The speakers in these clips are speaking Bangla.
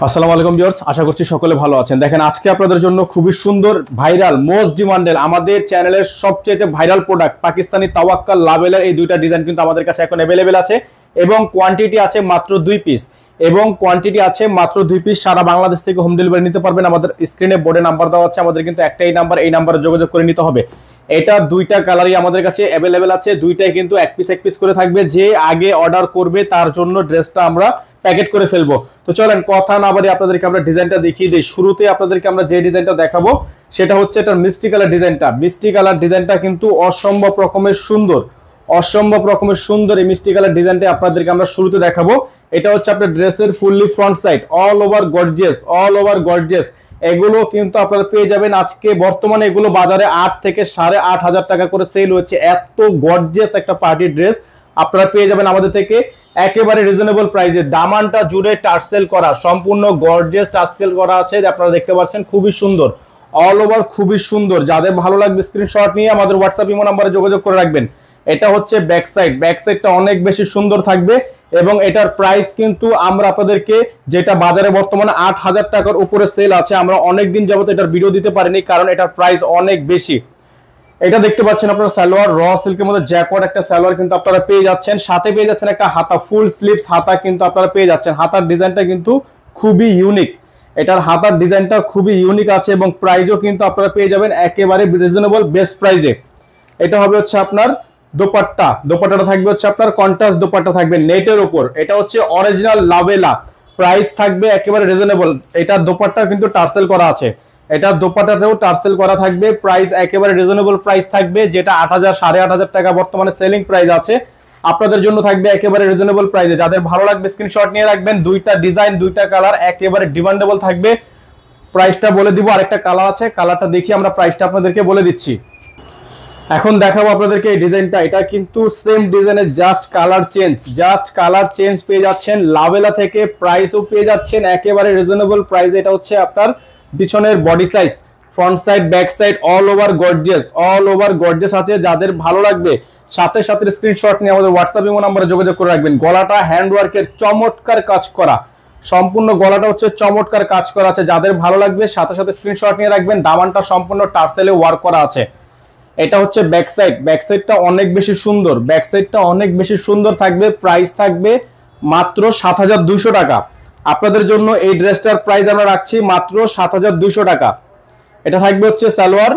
আসসালামু আলাইকুম ভিউয়ার্স, আশা করছি সকলে ভালো আছেন। দেখেন আজকে আপনাদের জন্য খুবই সুন্দর ভাইরাল মোস্ট ডিমান্ডেড আমাদের চ্যানেলের সবচেয়ে ভাইরাল প্রোডাক্ট পাকিস্তানি তাওয়াক্কাল লাভেলের এই দুইটা ডিজাইন কিন্তু আমাদের কাছে এখন अवेलेबल আছে এবং কোয়ান্টিটি আছে মাত্র 2 পিস সারা বাংলাদেশ থেকে হোম ডেলিভারি নিতে পারবেন। আমাদের স্ক্রিনে বোর্ডে নাম্বার দেওয়া আছে, আমাদের কিন্তু একটাই নাম্বার, এই নাম্বারে যোগাযোগ করে নিতে হবে। এটা দুইটা কালারই আমাদের কাছে अवेलेबल আছে, দুইটাই কিন্তু এক পিস করে থাকবে। যে আগে অর্ডার করবে তার জন্য ড্রেসটা আমরা প্যাকেট করে ফেলবো। তো চলেন কথা না বাড়িয়ে আপনাদেরকে আমরা ডিজাইনটা দেখিয়ে দিই। শুরুতে আপনাদেরকে আমরা যে ডিজাইনটা দেখাবো সেটা হচ্ছে এটা মিষ্টি কালার ডিজাইনটা। মিষ্টি কালার ডিজাইনটা কিন্তু অসম্ভব রকমের সুন্দর, এই মিষ্টি কালার ডিজাইনটা আপনাদেরকে আমরা শুরুতে দেখাবো। এটা হচ্ছে আপনার ড্রেসের fully front side, all over gorgeous. এগুলো কিন্তু আপনারা পেয়ে যাবেন আজকে বর্তমানে এগুলো বাজারে 8 থেকে 8,500 টাকা করে সেল হচ্ছে। এত গর্জিয়াস একটা পার্টি ড্রেস আপনারা পেয়ে যাবেন আমাদের থেকে একেবারে রিজনেবল প্রাইসে। দামানটা জুড়ে টার্সেল করা, সম্পূর্ণ গর্জিয়াস টার্সেল করা আছে, আপনারা দেখতে পাচ্ছেন খুবই সুন্দর, অল ওভার খুবই সুন্দর। যাদের ভালো লাগবে স্ক্রিনশট নিয়ে আমাদের হোয়াটসঅ্যাপ ইমো নম্বরে যোগাযোগ করে রাখবেন। এটা হচ্ছে ব্যাক সাইডটা অনেক বেশি সুন্দর থাকবে এবং এটার প্রাইস কিন্তু আমরা আপনাদেরকে যেটা বাজারে বর্তমানে 8,000 টাকার উপরে সেল আছে, আমরা অনেক দিন যাবত এটার ভিডিও দিতে পারিনি কারণ এটার প্রাইস অনেক বেশি। এটা দেখতে পাচ্ছেন আপনারা সালোয়ার, র সিল্কের মধ্যে জ্যাকওয়ার্ড একটা সালোয়ার কিন্তু আপনারা পেয়ে যাচ্ছেন, সাথে পেয়ে যাচ্ছেন একটা হাতা, ফুল স্লিভস হাতা কিন্তু আপনারা পেয়ে যাচ্ছেন। হাতার ডিজাইনটা কিন্তু খুবই ইউনিক, এটার হাতার ডিজাইনটা খুবই ইউনিক আছে এবং প্রাইসও কিন্তু আপনারা পেয়ে যাবেন একেবারে রিজনেবল বেস্ট প্রাইসে। এটা হবে হচ্ছে আপনার দোপাট্টাটা থাকবে হচ্ছে আপনার কন্ট্রাস্ট দোপাট্টা থাকবে নেটের উপর। এটা হচ্ছে অরিজিনাল লাভেলা, প্রাইস থাকবে একেবারে রিজনেবল। এটার দোপাট্টা কিন্তু টার্সেল করা আছে, এটা দোপাট্টাতেও টার্সেল করা থাকবে, প্রাইস একেবারে রিজনেবল প্রাইস থাকবে, যেটা 8,000 8,500 টাকা বর্তমানে সেলিং প্রাইস আছে, আপনাদের জন্য থাকবে একেবারে রিজনেবল প্রাইসে। যাদের ভালো লাগবে স্ক্রিনশট নিয়ে রাখবেন। দুইটা ডিজাইন, দুইটা কালার একেবারে ডিমান্ডেবল থাকবে। প্রাইসটা বলে দিব, আরেকটা কালার আছে, কালারটা দেখি আমরা প্রাইসটা আপনাদেরকে বলে দিচ্ছি। এখন দেখাবো আপনাদেরকে এই ডিজাইনটা। এটা কিন্তু সেম ডিজাইনের জাস্ট কালার চেঞ্জ পেয়ে যাচ্ছেন লাভেলা থেকে, প্রাইসও পেয়ে যাচ্ছেন একেবারে রিজনেবল প্রাইসে। এটা হচ্ছে আপনার পিছনের body size, front side, back side all over gorgeous আছে। যাদের ভালো লাগবে সাথে স্ক্রিনশট নিয়ে আমাদের হোয়াটসঅ্যাপ ইমো নম্বরে যোগাযোগ করে রাখবেন। গলাটা হ্যান্ডওয়ার্কের চমৎকার কাজ করা, সম্পূর্ণ গলাটা হচ্ছে চমৎকার কাজ করা আছে। যাদের ভালো লাগবে সাথে স্ক্রিনশট নিয়ে রাখবেন। দামানটা সম্পূর্ণ টার্সেলে ওয়ার্ক করা আছে। এটা হচ্ছে ব্যাক সাইডটা অনেক বেশি সুন্দর থাকবে। প্রাইস থাকবে মাত্র 7,200 টাকা। আপনাদের জন্য এই ড্রেসটার প্রাইস আমরা রাখছি মাত্র 7,200 টাকা। এটা থাকবে হচ্ছে সালোয়ার,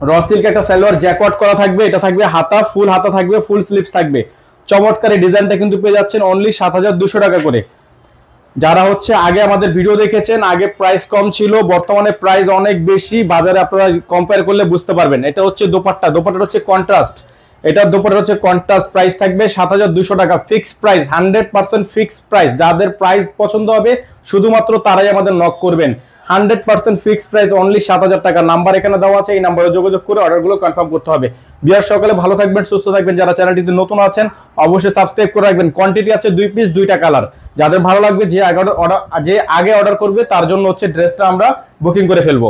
র সিল্ক একটা সালোয়ার জ্যাকওয়ার্ড করা থাকবে। এটা থাকবে হাতা, ফুল হাতা থাকবে, ফুল স্লিভস থাকবে। চমৎকার এই ডিজাইনটা কিন্তু পেয়ে যাচ্ছেন অনলি 7,200 টাকা করে। যারা হচ্ছে আগে আমাদের ভিডিও দেখেছেন, আগে প্রাইস কম ছিল, বর্তমানে প্রাইস অনেক বেশি, বাজারে আপনারা কম্পেয়ার করলে বুঝতে পারবেন। এটা হচ্ছে দোপাট্টা হচ্ছে কন্ট্রাস্ট, এটার দোপাট্টা হচ্ছে কন্ট্রাস্ট, প্রাইস থাকবে 7,200 টাকা ফিক্সড প্রাইস, 100% ফিক্সড প্রাইস। যাদের প্রাইস পছন্দ হবে শুধুমাত্র তারাই আমাদের নক করবেন। 100% ফিক্সড প্রাইস অনলি 7,000 টাকা। নাম্বার এখানে দেওয়া আছে, এই নাম্বারে যোগাযোগ করে অর্ডারগুলো কনফার্ম করতে হবে। বিয়ার সকালে ভালো থাকবেন, সুস্থ থাকবেন। যারা চ্যানেলটিতে নতুন আছেন অবশ্যই সাবস্ক্রাইব করে রাখবেন। কোয়ান্টিটি আছে 2 পিস, দুইটা কালার। যাদের ভালো লাগবে যে আগে অর্ডার করবে তার জন্য হচ্ছে ড্রেসটা আমরা বুকিং করে ফেলবো।